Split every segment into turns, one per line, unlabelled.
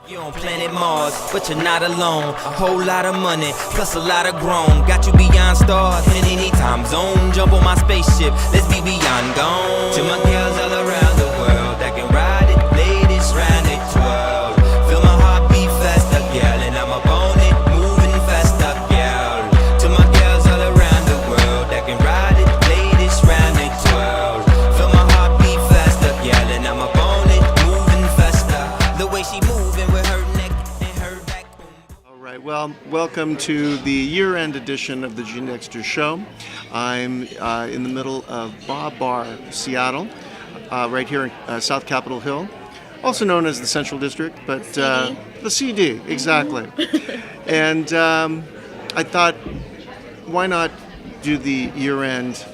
You're on planet Mars, but you're not alone. A whole lot of money, plus a lot of grown. Got you beyond stars in any time zone. Jump on my spaceship, let's be beyond gone. To my girls all around the world that can ride it, ladies round it 12. Feel my heart beat faster, girl, and I'm up on it, moving faster, girl. To my girls all around the world that can ride it, ladies round it 12. Feel my heart beat faster, girl, and I'm up on it, moving faster. The way she moving with her neck and her back.
All right, well, welcome to the year-end edition of the Gene Dexter Show. I'm in the middle of Bob Bar, Seattle, right here in South Capitol Hill, also known as the Central District, but the CD, exactly. And I thought, why not do the year-end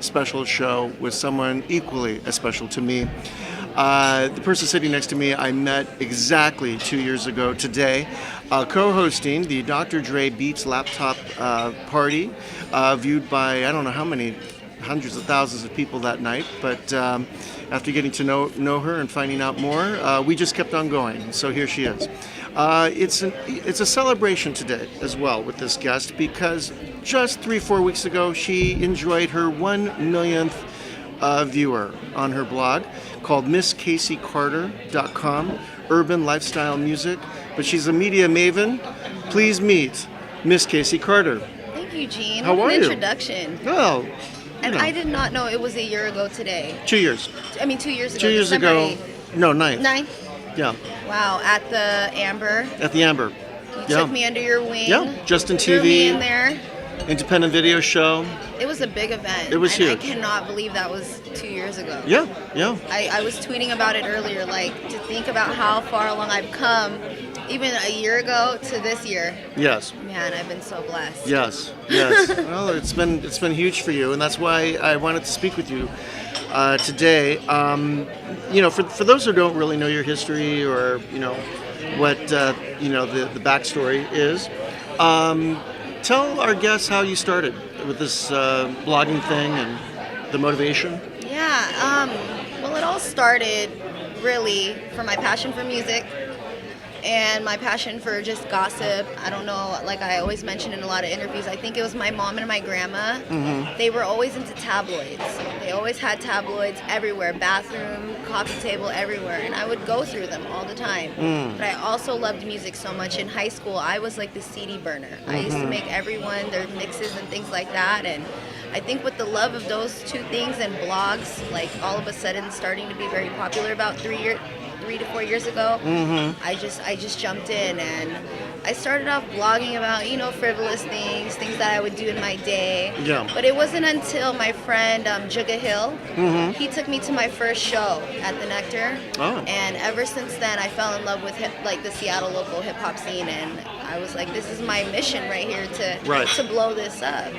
special show with someone equally as special to me. The person sitting next to me I met exactly 2 years ago today, co-hosting the Dr. Dre Beats laptop party, viewed by I don't know how many hundreds of thousands of people that night, but after getting to know her and finding out more, we just kept on going, so here she is. It's a celebration today as well with this guest, because just 3-4 weeks ago she enjoyed her 1 millionth viewer on her blog called MissCaseyCarter.com, urban lifestyle music, but she's a media maven. Please meet Miss Casey Carter.
Thank you, Gene.
How are you?
Introduction.
Oh,
And I did not know it was a year ago today.
2 years.
2 years ago.
2 years
December
ago.
8th.
No, 9th.
9th?
Yeah.
Wow, at the Amber.
At the Amber.
You took me under your wing.
Yeah. Justin
Threw me in
TV.
there.
Independent video show.
It was a big event.
It was
and
huge.
I cannot believe that was 2 years ago.
Yeah. Yeah.
I was tweeting about it earlier, like, to think about how far along I've come, even a year ago to this year.
Yes.
Man, I've been so blessed.
Yes. Yes. Well, it's been huge for you, and that's why I wanted to speak with you today. You know, for those who don't really know your history, or what the backstory is, tell our guests how you started with this blogging thing and the motivation.
Yeah, well, it all started really from my passion for music and my passion for just gossip. I don't know, like I always mention in a lot of interviews, I think it was my mom and my grandma. Mm-hmm. They were always into tabloids. They always had tabloids everywhere, bathroom, coffee table, everywhere, and I would go through them all the time. But I also loved music so much. In high school, I was like the CD burner. Mm-hmm. I used to make everyone their mixes and things like that, and I think with the love of those two things and blogs, like all of a sudden starting to be very popular about 3 to 4 years ago, I just jumped in, and I started off blogging about, frivolous things that I would do in my day. Yeah. But it wasn't until my friend Jugga Hill, he took me to my first show at the Nectar. Oh. And ever since then, I fell in love with the Seattle local hip hop scene, and I was like, this is my mission right here to blow this up.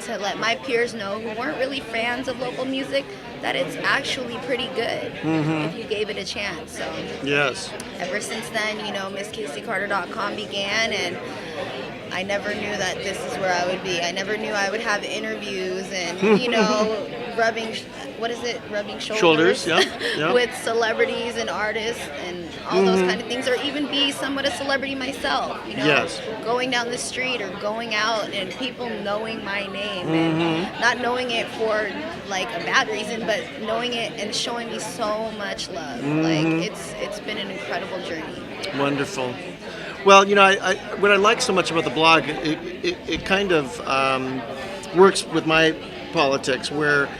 To let my peers know who weren't really fans of local music that it's actually pretty good if you gave it a chance. So
yes.
Ever since then, MissCaseyCarter.com began, and I never knew that this is where I would be. I never knew I would have interviews and, rubbing shoulders
yeah.
with celebrities and artists and all those kind of things, or even be somewhat a celebrity myself,
Yes.
going down the street or going out and people knowing my name and not knowing it for like a bad reason, but knowing it and showing me so much love. Like it's been an incredible journey.
Wonderful. Well, what I like so much about the blog, it kind of works with my politics, where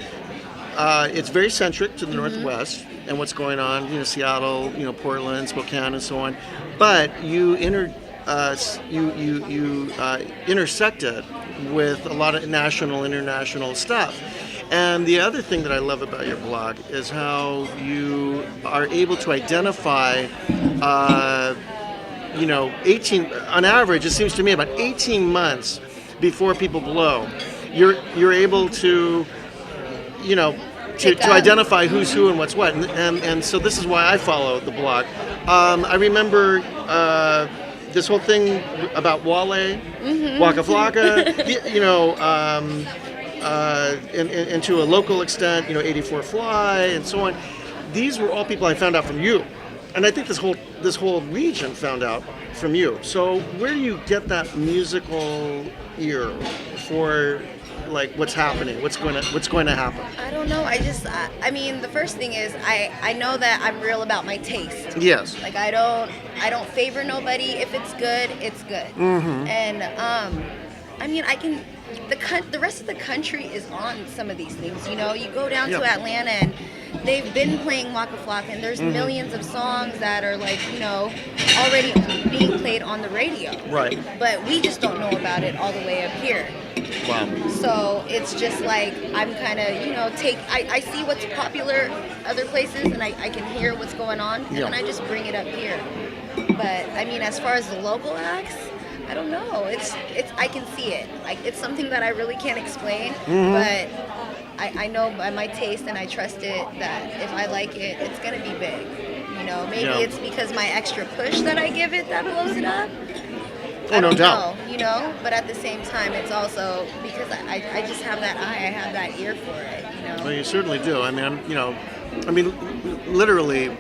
it's very centric to the Northwest and what's going on, Seattle, Portland, Spokane, and so on. But you intersect it with a lot of national, international stuff. And the other thing that I love about your blog is how you are able to identify 18, on average, it seems to me about 18 months before people blow, you're able to, to identify who's who and what's what. And so this is why I follow the blog. I remember this whole thing about Wale, Waka Flocka, and to a local extent, 84 Fly and so on. These were all people I found out from you. and I think this whole region found out from you. So where do you get that musical ear for like what's happening, what's going to happen?
I don't know. I mean, the first thing is I know that I'm real about my taste.
Yes.
Like I don't favor nobody. If it's good, it's good. And I mean, the rest of the country is on some of these things. You know, you go down to Atlanta and they've been playing Waka Flocka, and there's millions of songs that are like, you know, already being played on the radio.
Right.
But we just don't know about it all the way up here.
Wow.
So it's just like I'm kind of, you know, I see what's popular other places, and I can hear what's going on, and then I just bring it up here. But I mean, as far as the local acts, I don't know. It's I can see it. Like it's something that I really can't explain, but I know by my taste, and I trust it that if I like it, it's gonna be big. You know, maybe it's because my extra push that I give it that blows it up.
Oh, no doubt.
You know, but at the same time, it's also because I just have that eye, I have that ear for it. You know.
Well, you certainly do. I mean, literally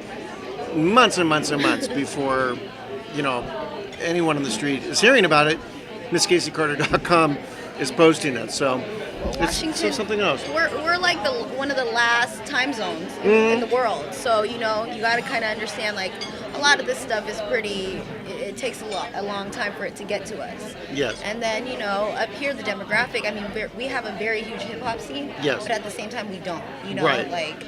months and months and months before, you know, anyone on the street is hearing about it, MissCaseyCarter.com is posting it. So
Washington,
it's something else.
We're like one of the last time zones in the world. So, you know, you got to kind of understand, like, a lot of this stuff is pretty, it takes a long time for it to get to us.
Yes.
And then, you know, up here, the demographic, I mean, we have a very huge hip-hop scene.
Yes.
But at the same time, we don't. You know,
right.
Like,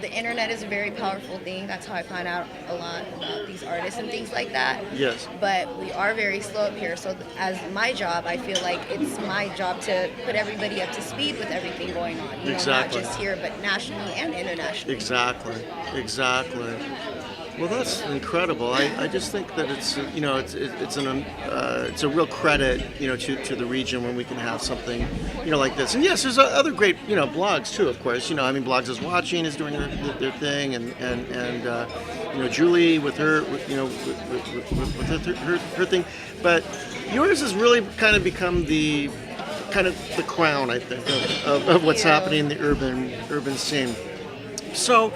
the internet is a very powerful thing. That's how I find out a lot about these artists and things like that.
Yes.
But we are very slow up here. So as my job, I feel like it's my job to put everybody up to speed with everything going on. You know,
Exactly.
not just here, but nationally and internationally.
Exactly. Well, that's incredible. I just think that it's you know it's a real credit, you know, to the region when we can have something, you know, like this. And yes, there's other great, you know, blogs too, of course. You know, I mean, Blogs is Watching is doing their thing, and you know, Julie with her, you know, with her thing. But yours has really kind of become the crown, I think, of what's happening in the urban scene. So.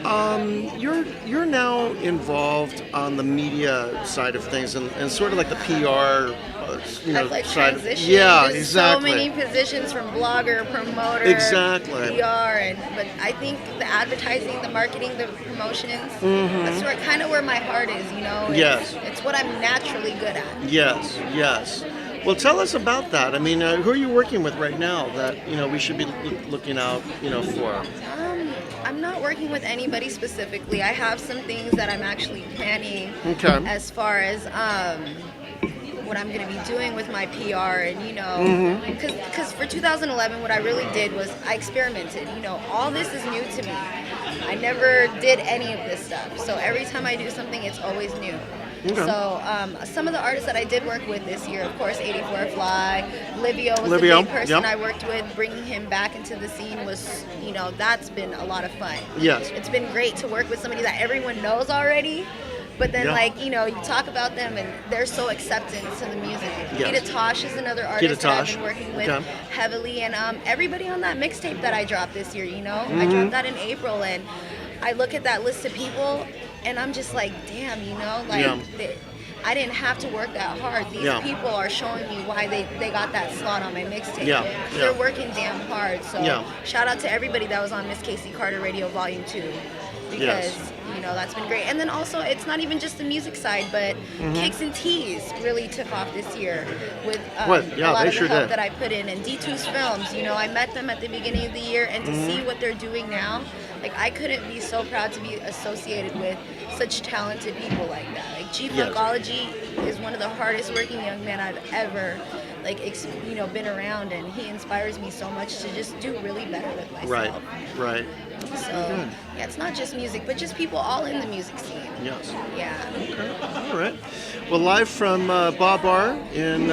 You're now involved on the media side of things and sort of like the PR, you know,
I've like
side.
transitioned.
Yeah,
There's
exactly.
so many positions from blogger, promoter,
Exactly.
PR, but I think the advertising, the marketing, the promotions, that's kind of where my heart is. You know. It's what I'm naturally good at.
Yes. Well, tell us about that. I mean, who are you working with right now that, you know, we should be looking out, you know, for?
I'm not working with anybody specifically. I have some things that I'm actually planning as far as what I'm going to be doing with my PR, and, you know, because for 2011, what I really did was I experimented. You know, all this is new to me. I never did any of this stuff. So every time I do something, it's always new.
Okay.
So some of the artists that I did work with this year, of course, 84 Fly, Livio was the big person I worked with. Bringing him back into the scene was, you know, that's been a lot of fun.
Yes.
It's been great to work with somebody that everyone knows already. But then, like, you know, you talk about them and they're so accepting to the music.
Yes.
Kita Tosh is another artist that I've been working with heavily. And everybody on that mixtape that I dropped this year, you know, I dropped that in April. And I look at that list of people and I'm just like, damn, you know, like I didn't have to work that hard. These people are showing me why they got that slot on my mixtape. They're working damn hard. So shout out to everybody that was on Miss Casey Carter Radio Volume 2. Because, you know, that's been great. And then also, it's not even just the music side, but Kicks and Tees really took off this year with a lot of the help that I put in. And D2's Films, you know, I met them at the beginning of the year, and to see what they're doing now, like, I couldn't be so proud to be associated with such talented people like that. Like, G Funkology is one of the hardest working young men I've ever, like, you know, been around, and he inspires me so much to just do really better with myself.
Right.
So, yeah, it's not just music, but just people all in the music scene.
Yes.
Yeah.
Okay. All right. Well, live from Ba Bar in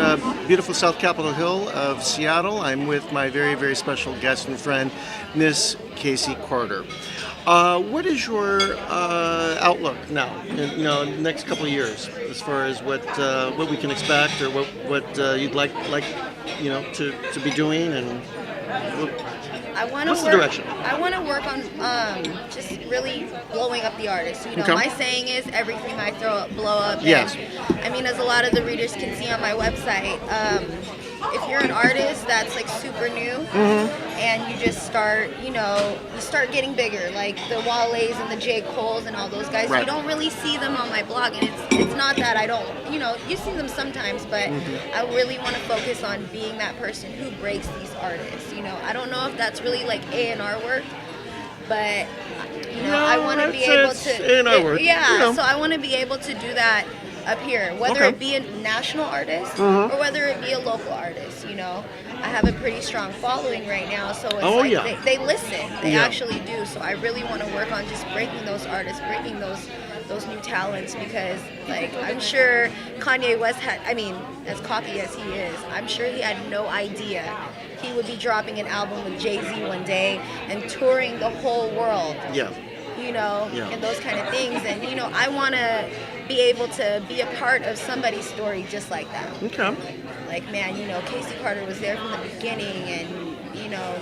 beautiful South Capitol Hill of Seattle, I'm with my very, very special guest and friend, Miss Casey Carter. What is your outlook now, in, you know, next couple of years, as far as what we can expect, or what you'd like you know, to be doing, and
I want to
What's the direction?
I want to work on just really blowing up the artist. You know,
Okay.
my saying is everything I throw up, blow up.
Yes.
And, I mean, as a lot of the readers can see on my website, if you're an artist that's like super new and you just start, you start getting bigger, like the Wale's and the J. Cole's and all those guys,
Right.
you don't really see them on my blog. And it's not that I don't, you see them sometimes, but I really want to focus on being that person who breaks these artists. I don't know if that's really like A&R work, but I want to be able to.
A&R work.
Yeah, so I want to be able to do that up here, whether it be a national artist or whether it be a local artist. I have a pretty strong following right now, so it's they listen. They actually do. So I really want to work on just breaking those artists, breaking those new talents, because like I'm sure Kanye West as cocky as he is, I'm sure he had no idea he would be dropping an album with Jay-Z one day and touring the whole world.
Yeah.
And those kind of things. And, I want to be able to be a part of somebody's story just like that.
Okay.
Like, man, Casey Carter was there from the beginning, and,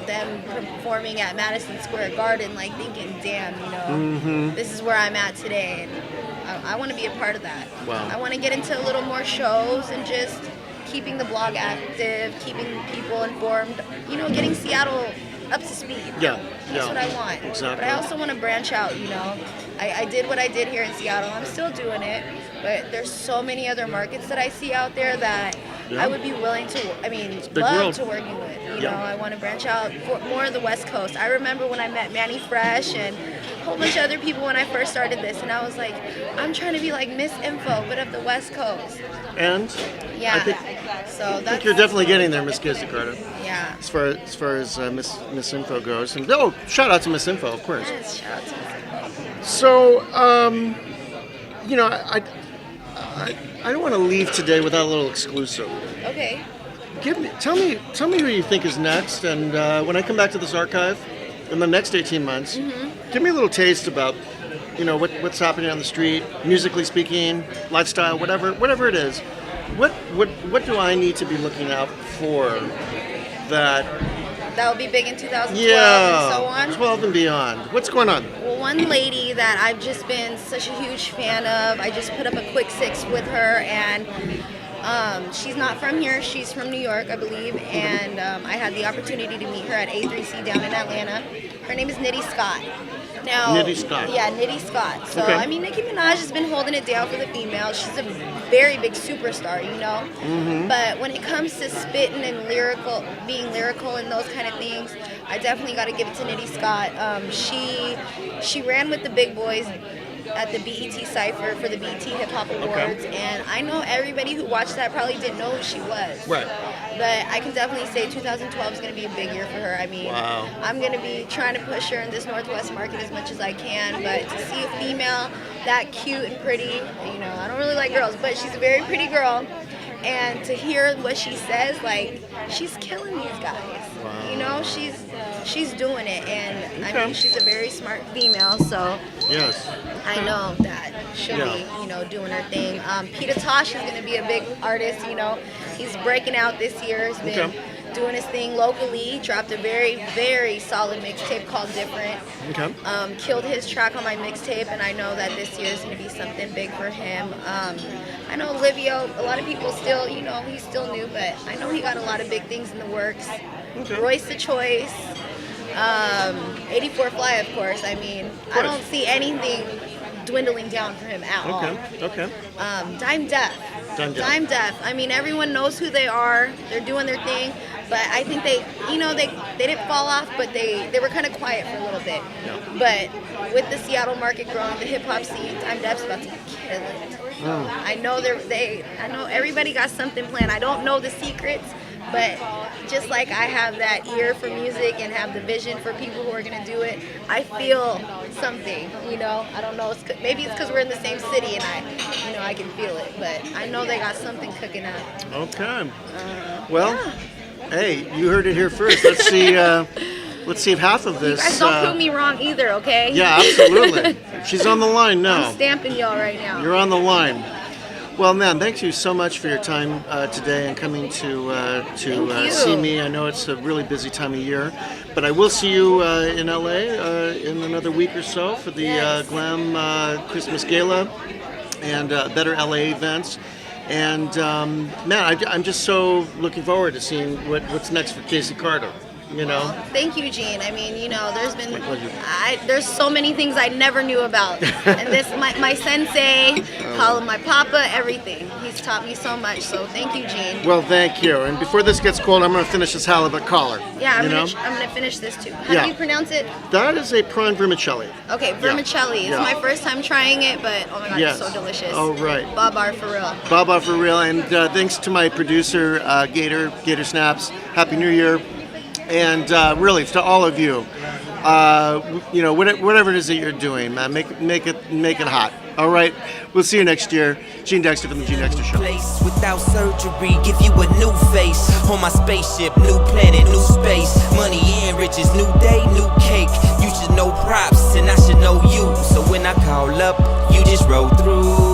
them performing at Madison Square Garden, like thinking, damn, this is where I'm at today. And I want to be a part of that.
Wow.
I want to get into a little more shows and just keeping the blog active, keeping people informed, getting Seattle up to speed.
Yeah.
That's what I want.
Exactly.
But I also want to branch out, I did what I did here in Seattle. I'm still doing it, but there's so many other markets that I see out there that I would be willing to, love to working with. I want to branch out for more of the West Coast. I remember when I met Manny Fresh and a whole bunch of other people when I first started this, and I was like, I'm trying to be like Miss Info, but of the West Coast.
And
Yeah.
I think you're definitely getting there, Miss Casey Carter.
Yeah.
As far as Miss Info goes, and shout out to Miss Info, of course.
Yes, shout out to Miss Info.
So, I don't want to leave today without a little exclusive.
Okay.
Tell me who you think is next, and when I come back to this archive in the next 18 months, give me a little taste about, what's happening on the street, musically speaking, lifestyle, whatever it is. What do I need to be looking out for that
That will be big in 2012
and
so on.
12 and beyond. What's going on?
Well, one lady that I've just been such a huge fan of, I just put up a quick 6 with her, and she's not from here. She's from New York, I believe, and I had the opportunity to meet her at A3C down in Atlanta. Her name is Nitty Scott. Now,
Nitty Scott.
Yeah, Nitty Scott. So,
Okay.
Nicki Minaj has been holding it down for the female. She's a very big superstar, But when it comes to spitting and being lyrical and those kind of things, I definitely got to give it to Nitty Scott. She ran with the big boys at the BET Cypher for the BET Hip Hop Awards, and I know everybody who watched that probably didn't know who she was.
Right.
But I can definitely say 2012 is going to be a big year for her.
Wow.
I'm going to be trying to push her in this Northwest market as much as I can, but to see a female that cute and pretty, I don't really like girls, but she's a very pretty girl, and to hear what she says, like, she's killing these guys.
Wow.
She's doing it, and
Okay.
she's a very smart female, so
Yes.
I know that she'll be, doing her thing. Peter Tosh is going to be a big artist, He's breaking out this year. He's been doing his thing locally. Dropped a very, very solid mixtape called Different.
Okay.
Killed his track on my mixtape, and I know that this year is going to be something big for him. I know Olivio, a lot of people still, he's still new, but I know he got a lot of big things in the works.
Okay.
Royce the Choice. 84 Fly, of course. I don't see anything dwindling down for him at all.
Okay.
Dime Def. Dime Def. Everyone knows who they are. They're doing their thing, but I think they didn't fall off, but they were kind of quiet for a little bit.
Yeah.
But with the Seattle market growing, the hip hop scene, Dime Def's about to kill it. I know I know everybody got something planned. I don't know the secrets, but just like I have that ear for music and have the vision for people who are going to do it, I feel something, I don't know. Maybe it's because we're in the same city and I can feel it, but I know they got something cooking up.
Okay. Well, hey, you heard it here first. Let's see if half of this.
You guys don't prove me wrong either, okay?
Yeah, absolutely. She's on the line now.
I'm stamping y'all right now.
You're on the line. Well, man, thank you so much for your time today and coming to see me. I know it's a really busy time of year, but I will see you in LA in another week or so for the Glam Christmas Gala and Better LA events. And man, I'm just so looking forward to seeing what's next for Casey Carter. You know.
Thank you, Gene. I mean, there's so many things I never knew about, and this my sensei, call him my papa, everything. He's taught me so much. So thank you, Gene.
Well, thank you. And before this gets cold, I'm going to finish this halibut collar.
Yeah, I'm gonna finish this too. How do you pronounce it?
That is a prawn vermicelli.
Okay, vermicelli. It's my first time trying it, but oh my god, it's so delicious.
Oh right.
Babar for real.
Babar for real. And thanks to my producer, Gator Snaps. Happy New Year. And really, to all of you, whatever it is that you're doing, man, make it hot. All right, we'll see you next year. Gene Dexter from the Gene Dexter Show.
Place without surgery, give you a new face. On my spaceship, new planet, new space. Money and riches, new day, new cake. You should know props, and I should know you. So when I call up, you just roll through.